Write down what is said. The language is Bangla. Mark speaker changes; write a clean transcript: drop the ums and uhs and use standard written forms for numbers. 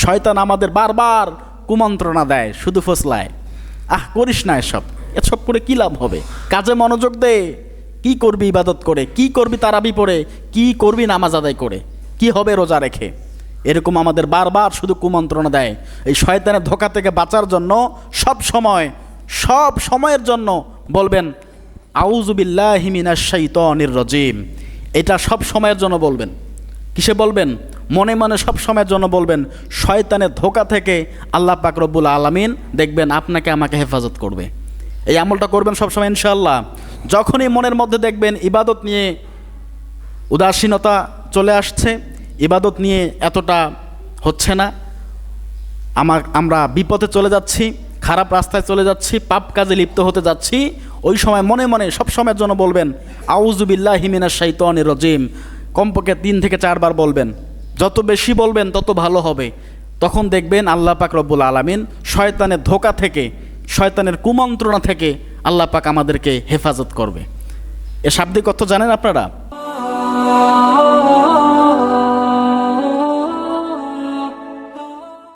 Speaker 1: শয়তান আমাদের বারবার কুমন্ত্রণা দেয়, শুধু ফসলায়, করিস না এসব, এসব করে কী লাভ হবে, কাজে মনোযোগ দে, কি করবি ইবাদত করে, কি করবি তারাবি পড়ে, কি করবি নামাজ আদায় করে, কি হবে রোজা রেখে। এরকম আমাদের বারবার শুধু কুমন্ত্রণা দেয়। এই শয়তানের ধোঁকা থেকে বাঁচার জন্য সব সময়ের জন্য বলবেন আউযু বিল্লাহি মিনাশ শাইতানির রাজিম। এটা সব সময়ের জন্য বলবেন। কিসে বলবেন? মনে মনে সব সময়ের জন্য বলবেন। শয়তানের ধোঁকা থেকে আল্লাহ পাক রব্বুল আলামিন দেখবেন আপনাকে আমাকে হেফাজত করবে। এই আমলটা করবেন সবসময় ইনশাআল্লাহ। যখনই মনের মধ্যে দেখবেন ইবাদত নিয়ে উদাসীনতা চলে আসছে, ইবাদত নিয়ে এতটা হচ্ছে না, আমরা বিপদে চলে যাচ্ছি, খারাপ রাস্তায় চলে যাচ্ছি, পাপ কাজে লিপ্ত হতে যাচ্ছি, ওই সময় মনে মনে সব সময়ের জন্য বলবেন আউযু বিল্লাহি মিনাশ শাইতানির রাজিম। কমপক্ষে 3 থেকে 4 বার বলবেন। যত বেশি বলবেন তত ভালো হবে। তখন দেখবেন আল্লাহ পাক রব্বুল আলামিন শয়তানের ধোঁকা থেকে, শয়তানের কুমন্ত্রণা থেকে আল্লাহ পাক আমাদেরকে হেফাজত করবে। এ শাব্দিক অর্থ জানেন আপনারা?